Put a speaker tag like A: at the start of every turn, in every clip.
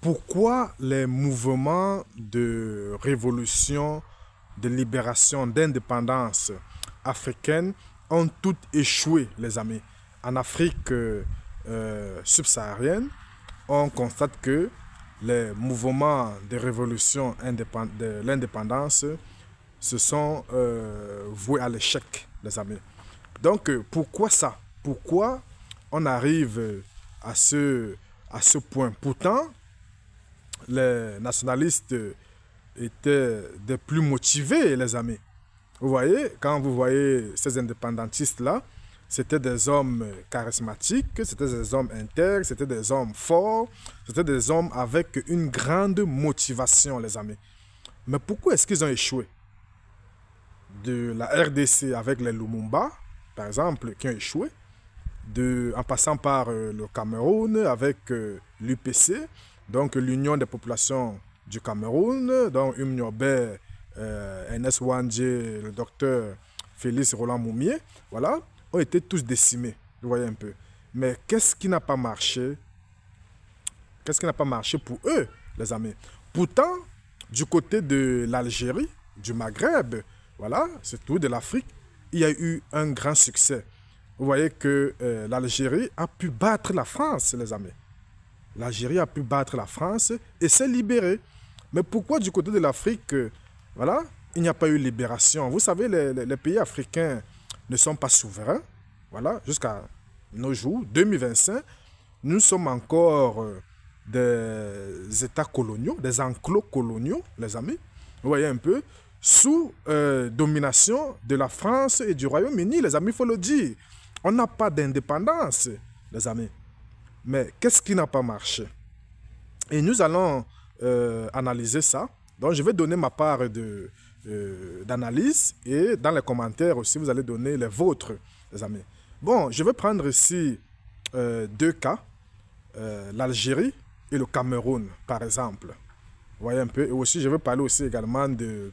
A: pourquoi les mouvements de révolution, de libération, d'indépendance africaine ont tous échoué, les amis. En Afrique subsaharienne, on constate que les mouvements de révolution de l'indépendance se sont voués à l'échec, les amis. Donc, pourquoi ça? Pourquoi on arrive à ce point? Pourtant, les nationalistes étaient des plus motivés, les amis. Vous voyez, quand vous voyez ces indépendantistes-là, c'était des hommes charismatiques, c'était des hommes intègres, c'était des hommes forts, c'était des hommes avec une grande motivation, les amis. Mais pourquoi est-ce qu'ils ont échoué? De la RDC avec les Lumumba, par exemple, qui ont échoué, en passant par le Cameroun avec l'UPC, donc l'Union des populations du Cameroun, dont Umnyobe, Ernest Wandje, le docteur Félix Roland Moumié, voilà, ont été tous décimés, vous voyez un peu. Mais qu'est-ce qui n'a pas marché? Qu'est-ce qui n'a pas marché pour eux, les amis? Pourtant, du côté de l'Algérie, du Maghreb, voilà, surtout de l'Afrique, il y a eu un grand succès. Vous voyez que l'Algérie a pu battre la France, les amis. L'Algérie a pu battre la France et s'est libérée. Mais pourquoi du côté de l'Afrique, voilà, il n'y a pas eu libération? Vous savez, les pays africains ne sont pas souverains. Voilà, jusqu'à nos jours, 2025, nous sommes encore des États coloniaux, des enclos coloniaux, les amis. Vous voyez un peu, sous domination de la France et du Royaume-Uni, les amis, il faut le dire. On n'a pas d'indépendance, les amis. Mais qu'est-ce qui n'a pas marché? Et nous allons analyser ça. Donc, je vais donner ma part d'analyse et dans les commentaires aussi, vous allez donner les vôtres, les amis. Bon, je vais prendre ici deux cas, l'Algérie et le Cameroun, par exemple. Vous voyez un peu. Et aussi, je vais parler aussi également de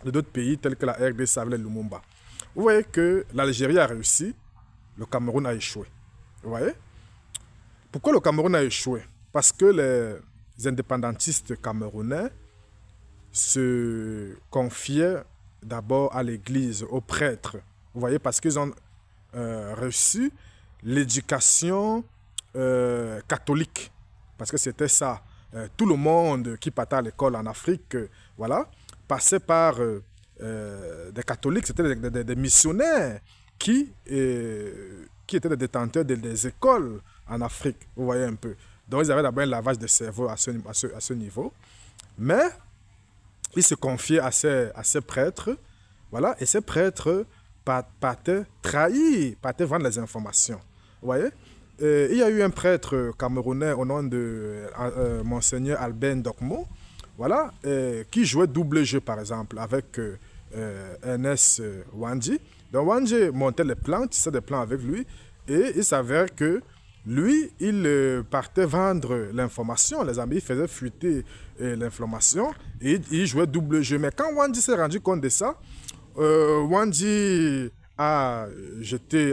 A: d'autres pays tels que la RDC avec les Lumumba. Vous voyez que l'Algérie a réussi, le Cameroun a échoué. Vous voyez? Pourquoi le Cameroun a échoué? Parce que les indépendantistes camerounais se confiaient d'abord à l'Église, aux prêtres. Vous voyez, parce qu'ils ont reçu l'éducation catholique. Parce que c'était ça. Tout le monde qui partait à l'école en Afrique, voilà, passait par des catholiques, c'était des missionnaires qui étaient des détenteurs des écoles en Afrique, vous voyez un peu. Donc, ils avaient d'abord un lavage de cerveau à ce niveau. Mais, ils se confiaient à ces prêtres, voilà, et ces prêtres partaient trahir, partaient vendre les informations. Vous voyez? Il y a eu un prêtre camerounais au nom de Monseigneur Albert Ndokmo, voilà, qui jouait double jeu, par exemple, avec Ernest Wandje. Donc, Wandje montait les plans, tissait des plans avec lui, et il s'avère que lui, il partait vendre l'information, les amis, il faisait fuiter l'information, et il jouait double jeu. Mais quand Wandje s'est rendu compte de ça, Wandje a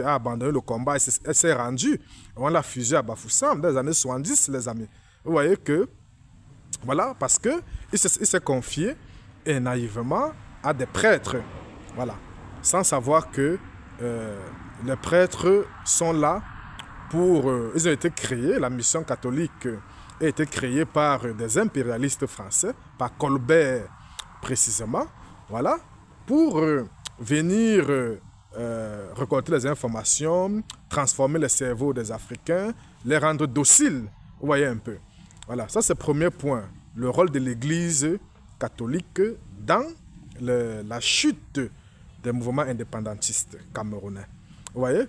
A: abandonné le combat, elle s'est rendue. On l'a fusillé à Bafoussam dans les années 70, les amis. Vous voyez que, voilà, parce qu'il s'est confié et naïvement à des prêtres. Voilà. Sans savoir que les prêtres sont là pour... ils ont été créés, la mission catholique a été créée par des impérialistes français, par Colbert précisément, voilà, pour venir récolter les informations, transformer les cerveaux des Africains, les rendre dociles. Vous voyez un peu. Voilà, ça c'est le premier point. Le rôle de l'Église catholique dans la chute des mouvements indépendantistes camerounais. Vous voyez?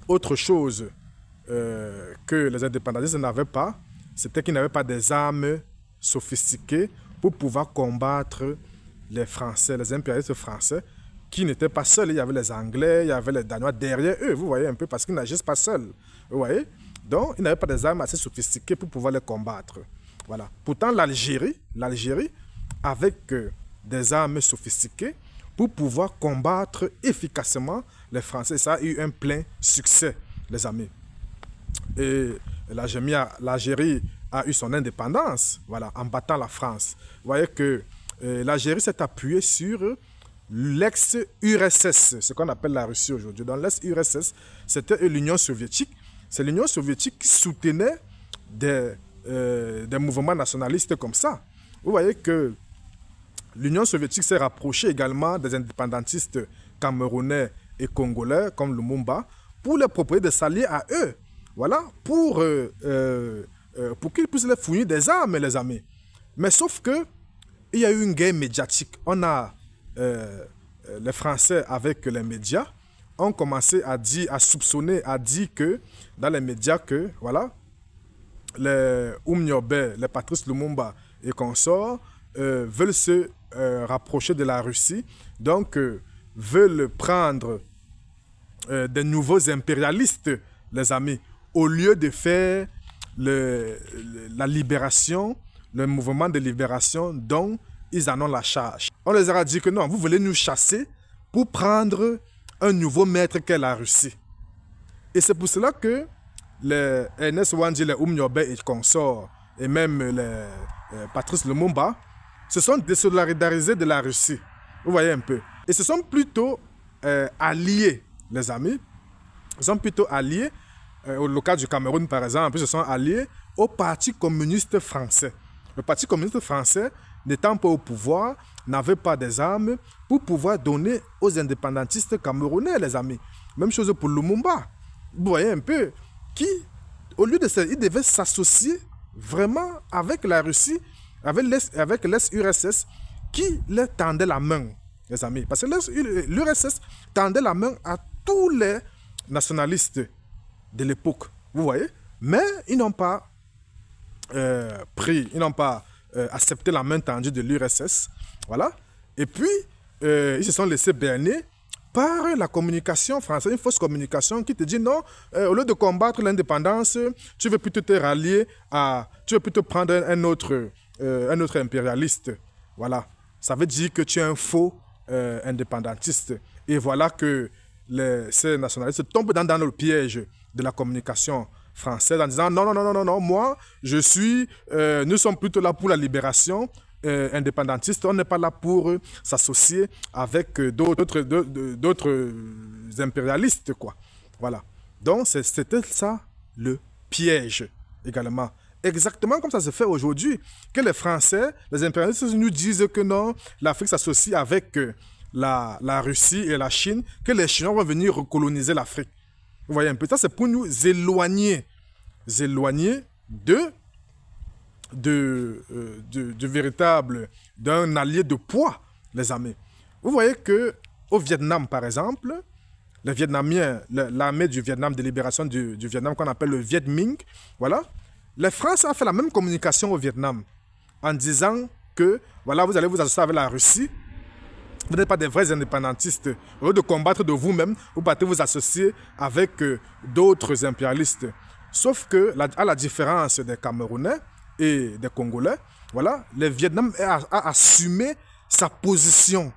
A: Autre chose que les indépendantistes n'avaient pas, c'était qu'ils n'avaient pas des armes sophistiquées pour pouvoir combattre les Français, les impérialistes français, qui n'étaient pas seuls. Il y avait les Anglais, il y avait les Danois derrière eux, vous voyez un peu, parce qu'ils n'agissent pas seuls. Vous voyez? Donc, ils n'avaient pas des armes assez sophistiquées pour pouvoir les combattre. Voilà. Pourtant, l'Algérie, avec des armes sophistiquées, pour pouvoir combattre efficacement les Français. Ça a eu un plein succès, les amis. Et l'Algérie a eu son indépendance, voilà, en battant la France. Vous voyez que l'Algérie s'est appuyée sur l'ex-URSS, ce qu'on appelle la Russie aujourd'hui. Dans l'ex-URSS, c'était l'Union soviétique. C'est l'Union soviétique qui soutenait des mouvements nationalistes comme ça. Vous voyez que l'Union soviétique s'est rapprochée également des indépendantistes camerounais et congolais comme Lumumba pour leur proposer de s'allier à eux. Voilà, pour qu'ils puissent leur fournir des armes, les amis. Mais sauf que il y a eu une guerre médiatique. On a les Français avec les médias ont commencé à soupçonner, à dire que dans les médias que voilà, les Oumniobé, les Patrice Lumumba et consorts veulent se rapprocher de la Russie, donc veulent prendre des nouveaux impérialistes, les amis, au lieu de faire la libération, le mouvement de libération dont ils en ont la charge. On les a dit que non, vous voulez nous chasser pour prendre un nouveau maître qu'est la Russie. Et c'est pour cela que les Ernest Ouandji, les Oumniobé et consorts, et même les Patrice Lumumba, se sont désolidarisés de la Russie. Vous voyez un peu. Et se sont plutôt alliés, les amis. Ils sont plutôt alliés, au cas du Cameroun par exemple, ils se sont alliés au Parti communiste français. Le Parti communiste français, n'étant pas au pouvoir, n'avait pas des armes pour pouvoir donner aux indépendantistes camerounais, les amis. Même chose pour Lumumba. Vous voyez un peu, qui, au lieu de ça, il devait s'associer vraiment avec la Russie, avec l'ex-URSS, qui leur tendait la main, les amis. Parce que l'URSS tendait la main à tous les nationalistes de l'époque, vous voyez. Mais ils n'ont pas ils n'ont pas accepté la main tendue de l'URSS, voilà. Et puis, ils se sont laissés berner par la communication française, une fausse communication qui te dit non, au lieu de combattre l'indépendance, tu veux plutôt te rallier tu veux plutôt prendre un autre impérialiste, voilà. Ça veut dire que tu es un faux indépendantiste. Et voilà que ces nationalistes tombent dans le piège de la communication française en disant non, moi, nous sommes plutôt là pour la libération indépendantiste, on n'est pas là pour s'associer avec d'autres impérialistes, quoi. Voilà. Donc, c'était ça le piège également. Exactement comme ça se fait aujourd'hui, que les Français, les impérialistes nous disent que non, l'Afrique s'associe avec la Russie et la Chine, que les Chinois vont venir recoloniser l'Afrique. Vous voyez un peu, ça c'est pour nous éloigner d'un allié de poids, les amis. Vous voyez que au Vietnam, par exemple, les Vietnamiens, l'armée du Vietnam, de libération du Vietnam, qu'on appelle le Viet Minh, voilà, les Français ont fait la même communication au Vietnam en disant que, voilà, vous allez vous associer avec la Russie. Vous n'êtes pas des vrais indépendantistes. Au lieu de combattre de vous-même, vous partez vous associer avec d'autres impérialistes. Sauf que, à la différence des Camerounais et des Congolais, voilà, le Vietnam a assumé sa position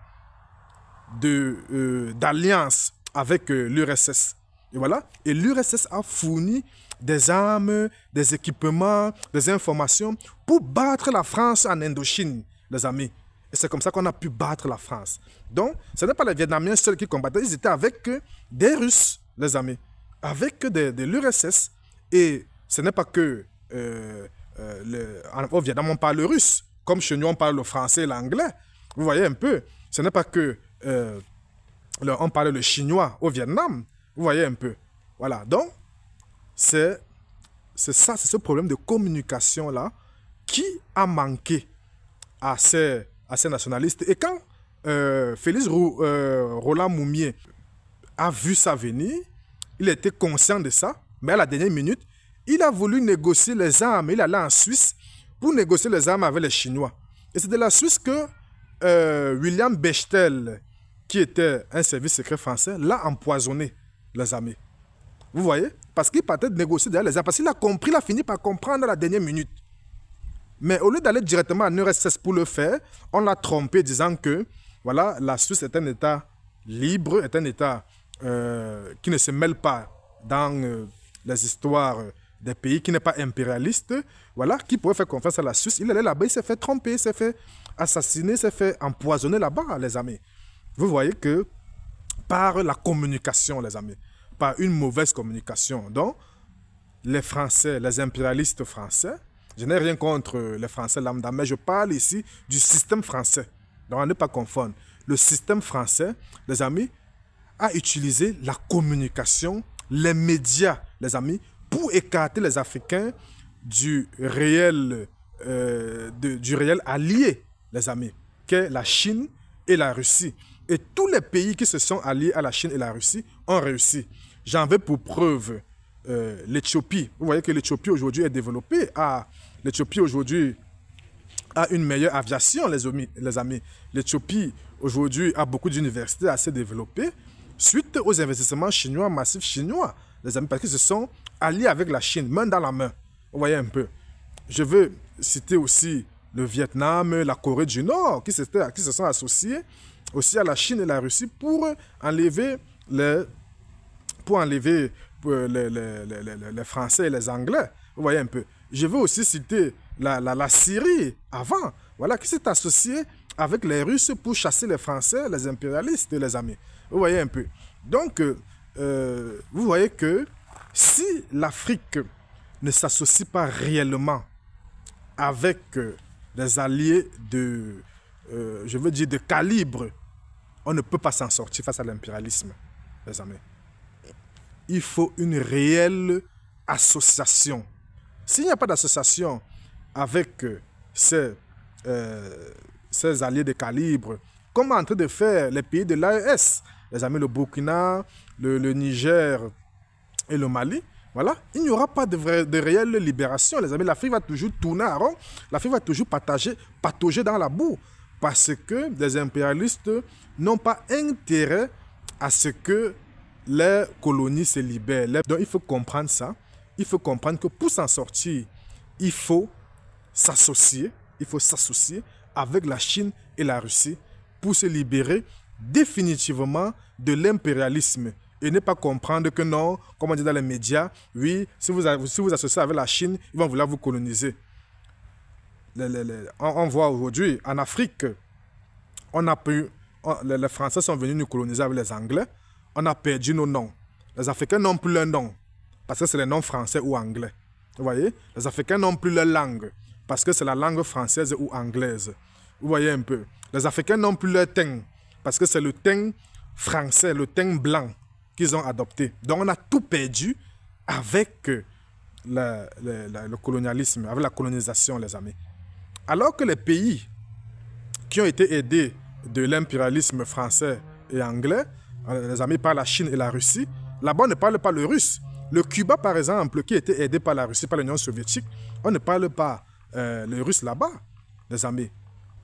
A: d'alliance avec l'URSS. Et voilà. Et l'URSS a fourni des armes, des équipements, des informations pour battre la France en Indochine, les amis. Et c'est comme ça qu'on a pu battre la France. Donc, ce n'est pas les Vietnamiens seuls qui combattaient, ils étaient avec des Russes, les amis, avec de l'URSS. Et ce n'est pas que au Vietnam, on parle le russe, comme chez nous, on parle le français et l'anglais. Vous voyez un peu, ce n'est pas que on parle le chinois au Vietnam. Vous voyez un peu. Voilà, donc, c'est ce problème de communication-là qui a manqué à ces nationalistes. Et quand Félix Roland Moumié a vu ça venir, il était conscient de ça, mais à la dernière minute, il a voulu négocier les armes. Il allait en Suisse pour négocier les armes avec les Chinois. Et c'est de la Suisse que William Bechtel, qui était un service secret français, l'a empoisonné, les amis. Vous voyez? Parce qu'il partait de négocier derrière les armes. Parce qu'il a compris, il a fini par comprendre à la dernière minute. Mais au lieu d'aller directement en URSS pour le faire, on l'a trompé disant que voilà, la Suisse est un État libre, est un État qui ne se mêle pas dans les histoires des pays qui n'est pas impérialiste, voilà, qui pourrait faire confiance à la Suisse. Il allait là-bas, il s'est fait tromper, il s'est fait assassiner, il s'est fait empoisonner là-bas, les amis. Vous voyez que par la communication, les amis, par une mauvaise communication, donc les Français, les impérialistes français, je n'ai rien contre les Français lambda, mais je parle ici du système français. Donc, à ne pas confondre. Le système français, les amis, a utilisé la communication, les médias, les amis, pour écarter les Africains du réel allié, les amis, qu'est la Chine et la Russie. Et tous les pays qui se sont alliés à la Chine et la Russie ont réussi. J'en veux pour preuve l'Éthiopie. Vous voyez que l'Éthiopie aujourd'hui est développée. L'Éthiopie aujourd'hui a une meilleure aviation, les amis. L'Éthiopie aujourd'hui a beaucoup d'universités assez développées suite aux investissements chinois, massifs chinois, les amis, parce qu'ils se sont alliés avec la Chine, main dans la main. Vous voyez un peu. Je veux citer aussi le Vietnam, la Corée du Nord, qui se sont associés aussi à la Chine et la Russie pour enlever les Français et les Anglais. Vous voyez un peu. Je veux aussi citer la Syrie avant, voilà, qui s'est associée avec les Russes pour chasser les Français, les impérialistes, les amis. Vous voyez un peu. Donc, vous voyez que si l'Afrique ne s'associe pas réellement avec des alliés je veux dire, de calibre, on ne peut pas s'en sortir face à l'impérialisme, les amis. Il faut une réelle association. S'il n'y a pas d'association avec ces alliés de calibre, comme en train de faire les pays de l'AES, les amis, le Burkina, le Niger et le Mali, voilà, il n'y aura pas de réelle libération, les amis. L'Afrique va toujours tourner à rond, l'Afrique va toujours patauger dans la boue, parce que les impérialistes n'ont pas intérêt à ce que les colonies se libèrent. Donc il faut comprendre ça. Il faut comprendre que pour s'en sortir, il faut s'associer avec la Chine et la Russie pour se libérer définitivement de l'impérialisme. Et ne pas comprendre que non, comme on dit dans les médias, oui, si vous associez avec la Chine, ils vont vouloir vous coloniser. On voit aujourd'hui, en Afrique, les Français sont venus nous coloniser avec les Anglais. On a perdu nos noms. Les Africains n'ont plus leur nom, parce que c'est les noms français ou anglais. Vous voyez? Les Africains n'ont plus leur langue, parce que c'est la langue française ou anglaise. Vous voyez un peu? Les Africains n'ont plus leur teint, parce que c'est le teint français, le teint blanc qu'ils ont adopté. Donc on a tout perdu avec le colonialisme, avec la colonisation, les amis. Alors que les pays qui ont été aidés de l'impérialisme français et anglais, les amis, par la Chine et la Russie, là-bas on ne parle pas le russe. Le Cuba, par exemple, qui a été aidé par la Russie, par l'Union soviétique, on ne parle pas le russe là-bas, les amis.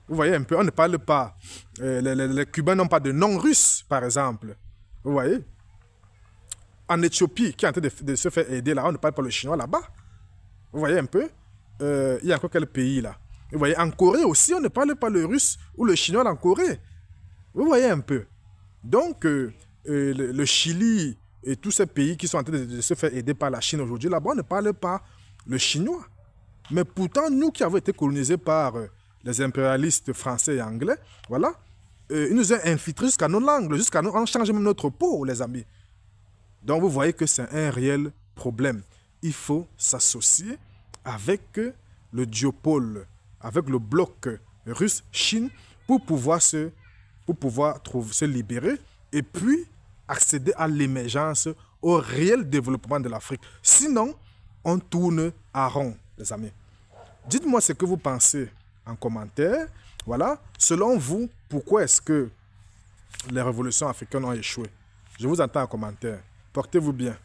A: Vous voyez un peu, on ne parle pas, les Cubains n'ont pas de nom russe, par exemple. Vous voyez? En Éthiopie, qui est en train de se faire aider là, on ne parle pas le chinois là-bas. Vous voyez un peu? Il y a encore quel pays là? Vous voyez, en Corée aussi, on ne parle pas le russe ou le chinois en Corée. Vous voyez un peu? Donc, le Chili et tous ces pays qui sont en train de se faire aider par la Chine aujourd'hui, là-bas, on ne parle pas le chinois. Mais pourtant, nous qui avons été colonisés par les impérialistes français et anglais, voilà, ils nous ont infiltrés jusqu'à nos langues, jusqu'à nous, on change même notre peau, les amis. Donc, vous voyez que c'est un réel problème. Il faut s'associer avec le duopole, avec le bloc russe-Chine pour pouvoir se libérer et puis accéder à l'émergence, au réel développement de l'Afrique. Sinon, on tourne à rond, les amis. Dites-moi ce que vous pensez en commentaire. Voilà, selon vous, pourquoi est-ce que les révolutions africaines ont échoué? Je vous entends en commentaire. Portez-vous bien.